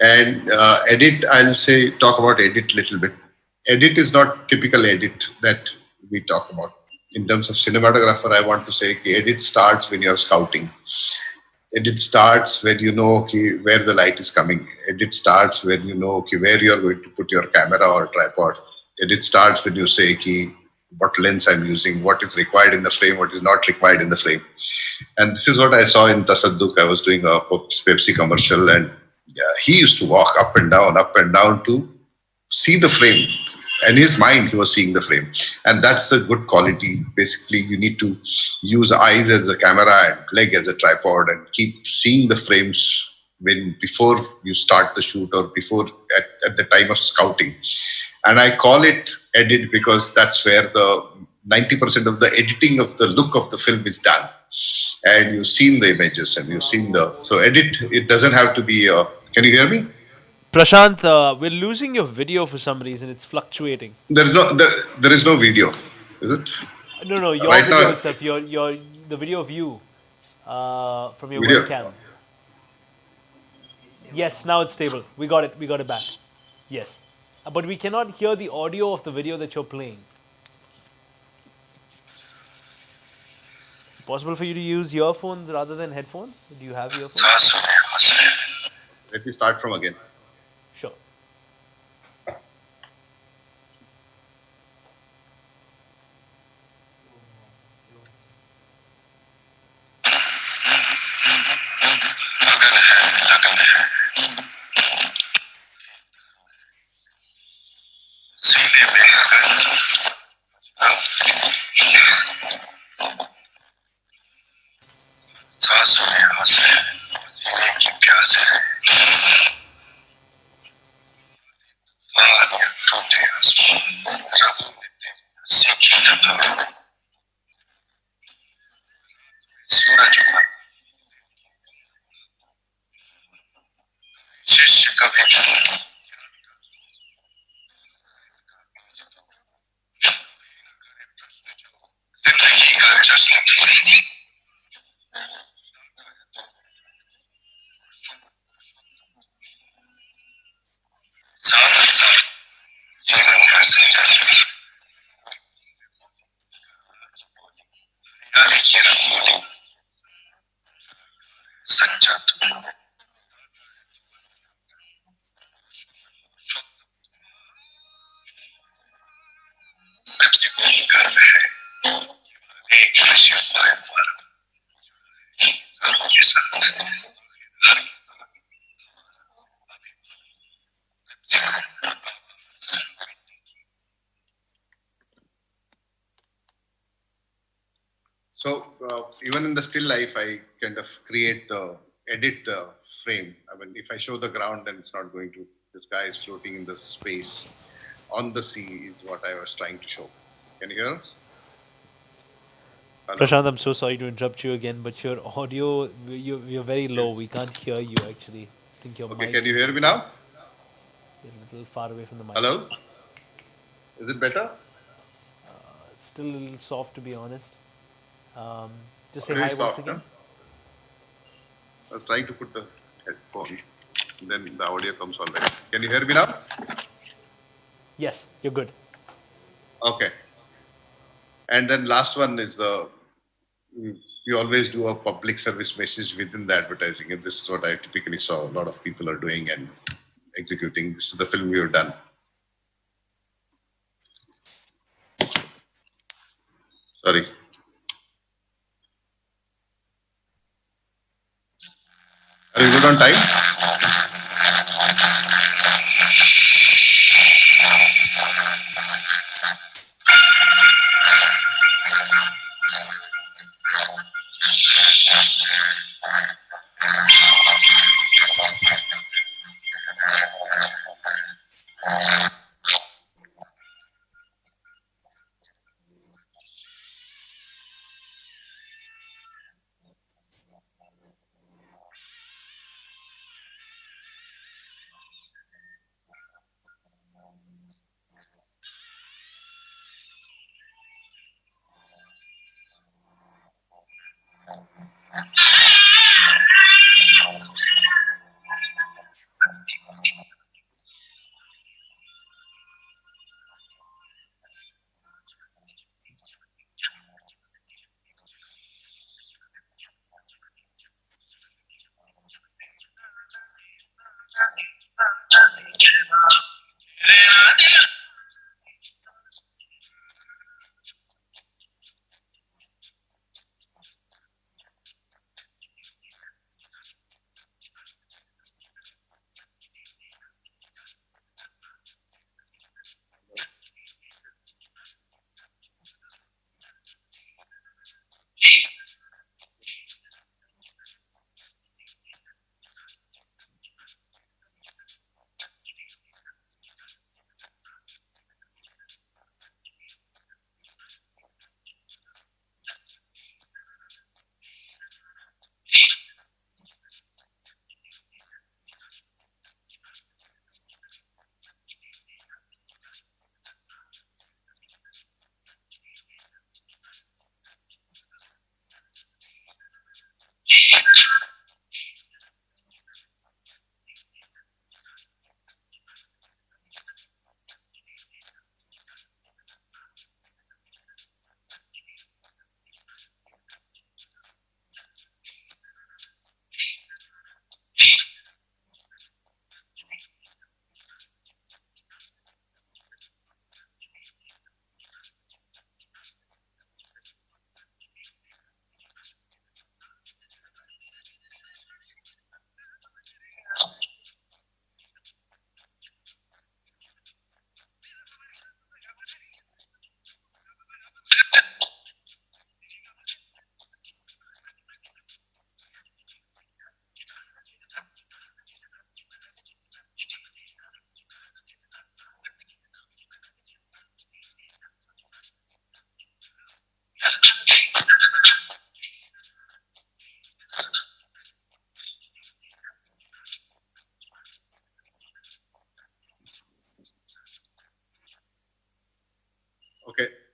S7: And edit, I'll say, talk about edit little bit. Edit is not typical edit that we talk about. in terms of cinematographer, I want to say the edit starts when you're scouting. Edit starts when you know okay, where the light is coming. Edit starts when you know okay, where you're going to put your camera or tripod. Edit starts when you say okay, what lens I'm using, what is required in the frame, what is not required in the frame. And this is what I saw in Tasadduk. I was doing a Pepsi commercial, and yeah, he used to walk up and down to see the frame. In his mind, he was seeing the frame. And that's a good quality. Basically, you need to use eyes as a camera and leg as a tripod and keep seeing the frames when before you start the shoot or before at the time of scouting. And I call it edit because that's where the 90% of the editing of the look of the film is done. And you've seen the images and you've seen so edit, it doesn't have to be, can you hear me?
S6: Prashant, we're losing your video for some reason. It's fluctuating.
S7: There is no video, is it?
S6: No, your
S7: Right
S6: video
S7: now,
S6: itself. The video of you from your
S7: video.
S6: webcam. Yes, now it's stable. We got it. We got it back. Yes, but we cannot hear the audio of the video that you're playing. Is it possible for you to use earphones rather than headphones? Do you have earphones?
S7: Let me start from again.
S6: Sure.
S7: So even in the still life, I kind of create edit the frame. I mean, if I show the ground, then it's not going to. This guy is floating in the space on the sea is what I was trying to show. Can you hear us? Hello?
S6: Prashant, I'm so sorry to interrupt you again, but your audio, you're very low.
S7: Yes.
S6: We can't hear you actually. I think your
S7: Okay,
S6: mic
S7: can you
S6: is
S7: hear me now?
S6: a little far away from the mic.
S7: Hello? Is it better?
S6: It's still a little soft, to be honest. Just say
S7: Very
S6: hi once
S7: soft,
S6: again.
S7: huh? I was trying to put the headphone, then the audio comes all right. Can you hear me now?
S6: Yes, you're good.
S7: Okay. And then last one is we always do a public service message within the advertising. And this is what I typically saw a lot of people are doing and executing. This is the film we have done. Sorry. Are you good on time?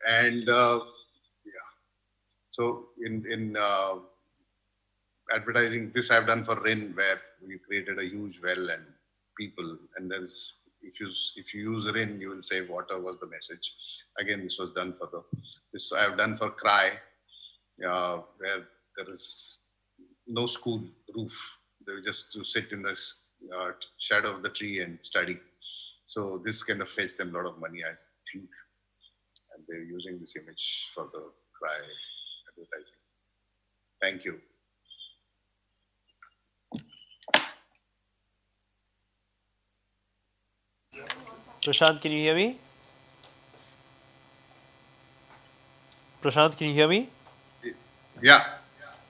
S7: And yeah, so in advertising, this I've done for Rin, where we created a huge well and people, and there's if you use Rin, you will say water was the message. Again, this was done for this I've done for Cry, where there is no school roof. They were just to sit in the shadow of the tree and study. So this kind of fetched them a lot of money, I think, and they're using this image for the Cry advertising. Thank you.
S6: Prashant, can you hear me? Prashant, can you hear me?
S7: Yeah,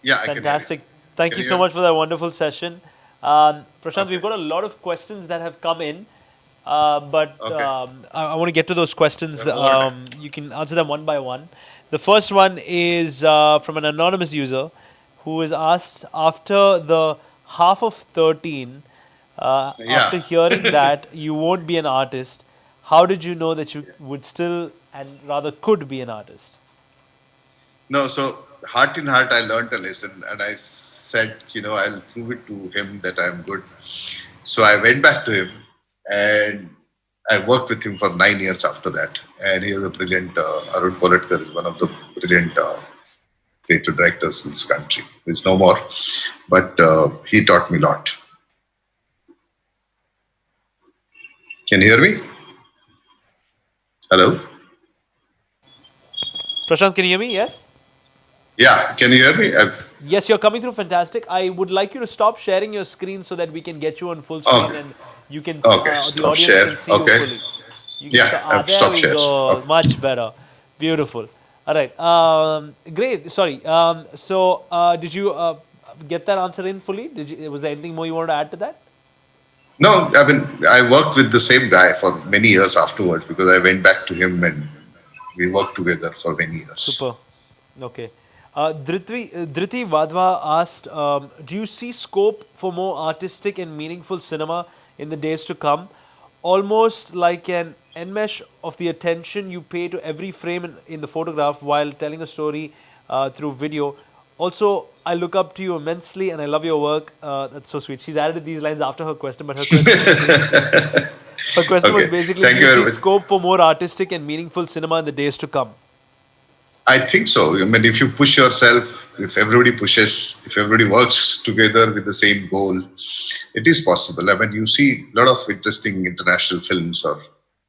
S7: yeah, I
S6: Fantastic.
S7: can hear you.
S6: Thank
S7: Can
S6: you
S7: you
S6: so
S7: hear
S6: much
S7: me?
S6: for that wonderful session. Prashant,
S7: Okay.
S6: we've got a lot of questions that have come in, but
S7: Okay.
S6: I want to get to those questions.
S7: They're overtime.
S6: You can answer them one by one. The first one is from an anonymous user who is asked after the half of 13, after
S7: Yeah.
S6: hearing that you won't be an artist, how did you know that you would still and rather could be an artist?
S7: No, so heart in heart, I learned a lesson, and I said, I'll prove it to him that I'm good. So I went back to him, and I worked with him for 9 years after that. And he was a brilliant, Arun Koletkar is one of the brilliant creative directors in this country. There's no more, but he taught me a lot. Can you hear me? Hello?
S6: Prashant, can you hear me? Yes?
S7: Yeah, can you hear me?
S6: Yes, you're coming through fantastic. I would like you to stop sharing your screen so that we can get you on full screen
S7: Okay.
S6: and you can
S7: Okay,
S6: the
S7: stop
S6: audience
S7: share.
S6: can see you
S7: Okay.
S6: fully. You can
S7: Yeah,
S6: start.
S7: I've
S6: There
S7: stopped
S6: we
S7: shares.
S6: go.
S7: Okay.
S6: Much better. Beautiful. All right. Great. Sorry. Did you get that answer in fully? Was there anything more you wanted to add to that?
S7: No, I mean, I worked with the same guy for many years afterwards because I went back to him and we worked together for many years.
S6: Super. Okay. Dhriti Vadva asked, do you see scope for more artistic and meaningful cinema in the days to come? Almost like an enmesh of the attention you pay to every frame in the photograph while telling a story through video. Also, I look up to you immensely and I love your work. That's so sweet. She's added these lines after her question, but her question was basically,
S7: Okay,
S6: do
S7: thank you
S6: you
S7: very
S6: see
S7: much.
S6: scope for more artistic and meaningful cinema in the days to come?
S7: I think so. I mean, if you push yourself, if everybody pushes, if everybody works together with the same goal, it is possible. I mean, you see a lot of interesting international films, or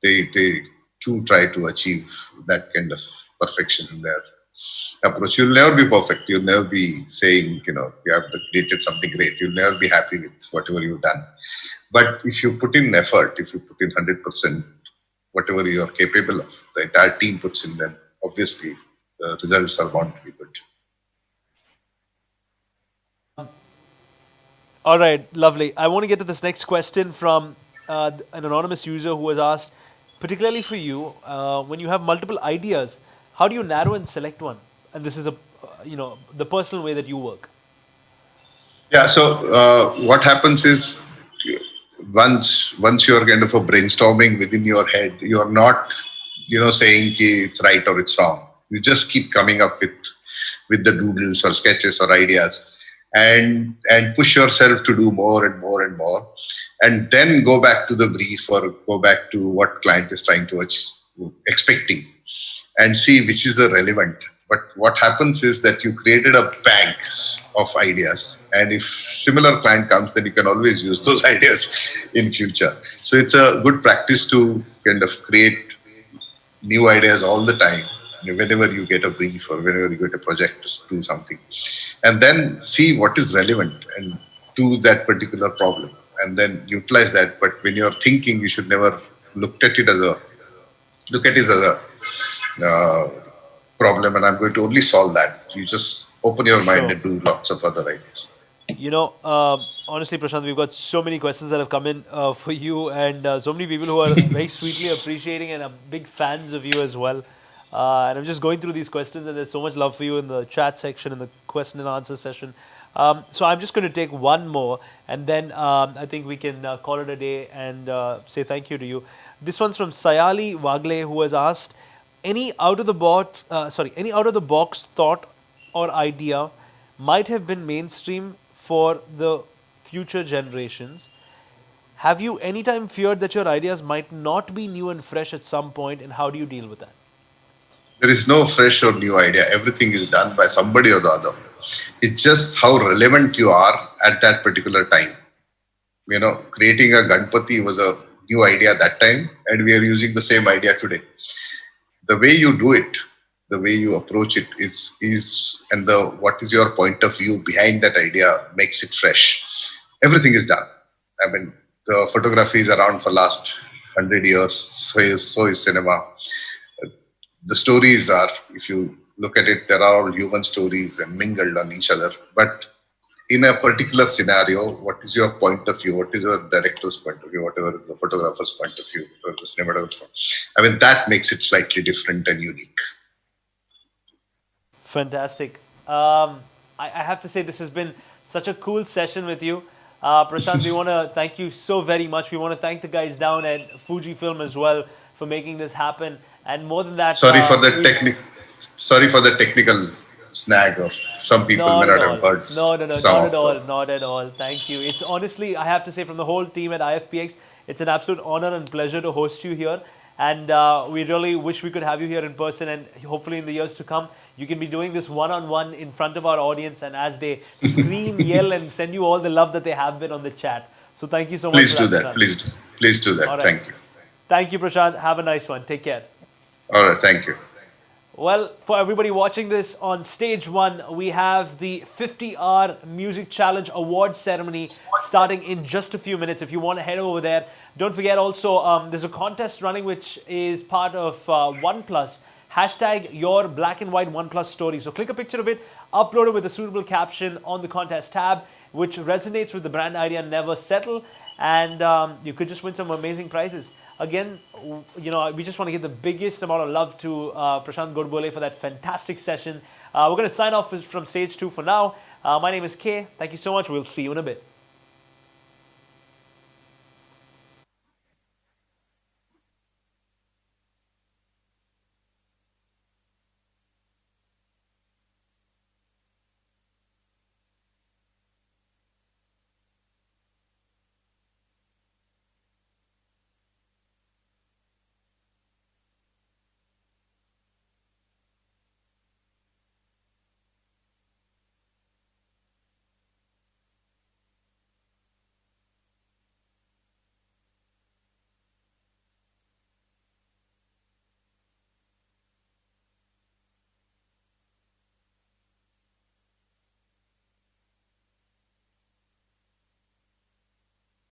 S7: they do try to achieve that kind of perfection in their approach. You'll never be perfect. You'll never be saying, you have created something great. You'll never be happy with whatever you've done. But if you put in effort, if you put in 100%, whatever you're capable of, the entire team puts in, then obviously the results are bound to be good.
S6: All right, lovely. I want to get to this next question from an anonymous user who has asked, particularly for you, when you have multiple ideas, how do you narrow and select one? And this is the personal way that you work.
S7: Yeah. So what happens is once you're kind of a brainstorming within your head, you're not saying ki it's right or it's wrong. You just keep coming up with the doodles or sketches or ideas, and push yourself to do more and more and more, and then go back to the brief or go back to what client is trying to expecting, and see which is the relevant. But what happens is that you created a bank of ideas, and if similar client comes, then you can always use those ideas in future. So it's a good practice to kind of create new ideas all the time whenever you get a brief or whenever you get a project to do something, and then see what is relevant and to that particular problem, and then utilize that. But when you're thinking, you should never look at it as a problem, and I'm going to only solve that. You just open your mind
S6: Sure.
S7: and do lots of other ideas.
S6: Honestly, Prashant, we've got so many questions that have come in for you, and so many people who are very sweetly appreciating and are big fans of you as well. And I'm just going through these questions, and there's so much love for you in the chat section, in the question and answer session. So I'm just going to take one more, and then I think we can call it a day and say thank you to you. This one's from Sayali Wagle, who has asked, any out of the box thought or idea might have been mainstream for the future generations. Have you anytime feared that your ideas might not be new and fresh at some point, and how do you deal with that?
S7: There is no fresh or new idea. Everything is done by somebody or the other. It's just how relevant you are at that particular time. Creating a Ganpati was a new idea at that time, and we are using the same idea today. The way you do it, the way you approach it and what is your point of view behind that idea makes it fresh. Everything is done. I mean, the photography is around for last 100 years. So is cinema. The stories are, if you look at it, they're all human stories and mingled on each other. But in a particular scenario, what is your point of view? What is your director's point of view? Whatever is the photographer's point of view, or the cinematographer? I mean, that makes it slightly different and unique.
S6: Fantastic. I have to say this has been such a cool session with you. Prashant, we want to thank you so very much. We want to thank the guys down at Fujifilm as well for making this happen. And more than that,
S7: Sorry for the technical snag, or some people may not have heard.
S6: Not at all. Thank you. It's honestly, I have to say, from the whole team at IFPX, it's an absolute honor and pleasure to host you here. And we really wish we could have you here in person, and hopefully in the years to come, you can be doing this one-on-one in front of our audience, and as they scream, yell, and send you all the love that they have been on the chat. So thank you so much.
S7: Please do that. Please do that.
S6: Right.
S7: Thank you.
S6: Thank you, Prashant. Have a nice one. Take care.
S7: All right. Thank you.
S6: Well, for everybody watching this on stage 1, we have the 50-hour Music Challenge Award ceremony starting in just a few minutes. If you want to head over there, don't forget also there's a contest running which is part of OnePlus. Hashtag your black and white OnePlus story. So click a picture of it, upload it with a suitable caption on the contest tab, which resonates with the brand idea Never Settle, and you could just win some amazing prizes. Again, we just want to give the biggest amount of love to Prashant Godbole for that fantastic session. We're going to sign off from stage 2 for now. My name is Kay. Thank you so much. We'll see you in a bit.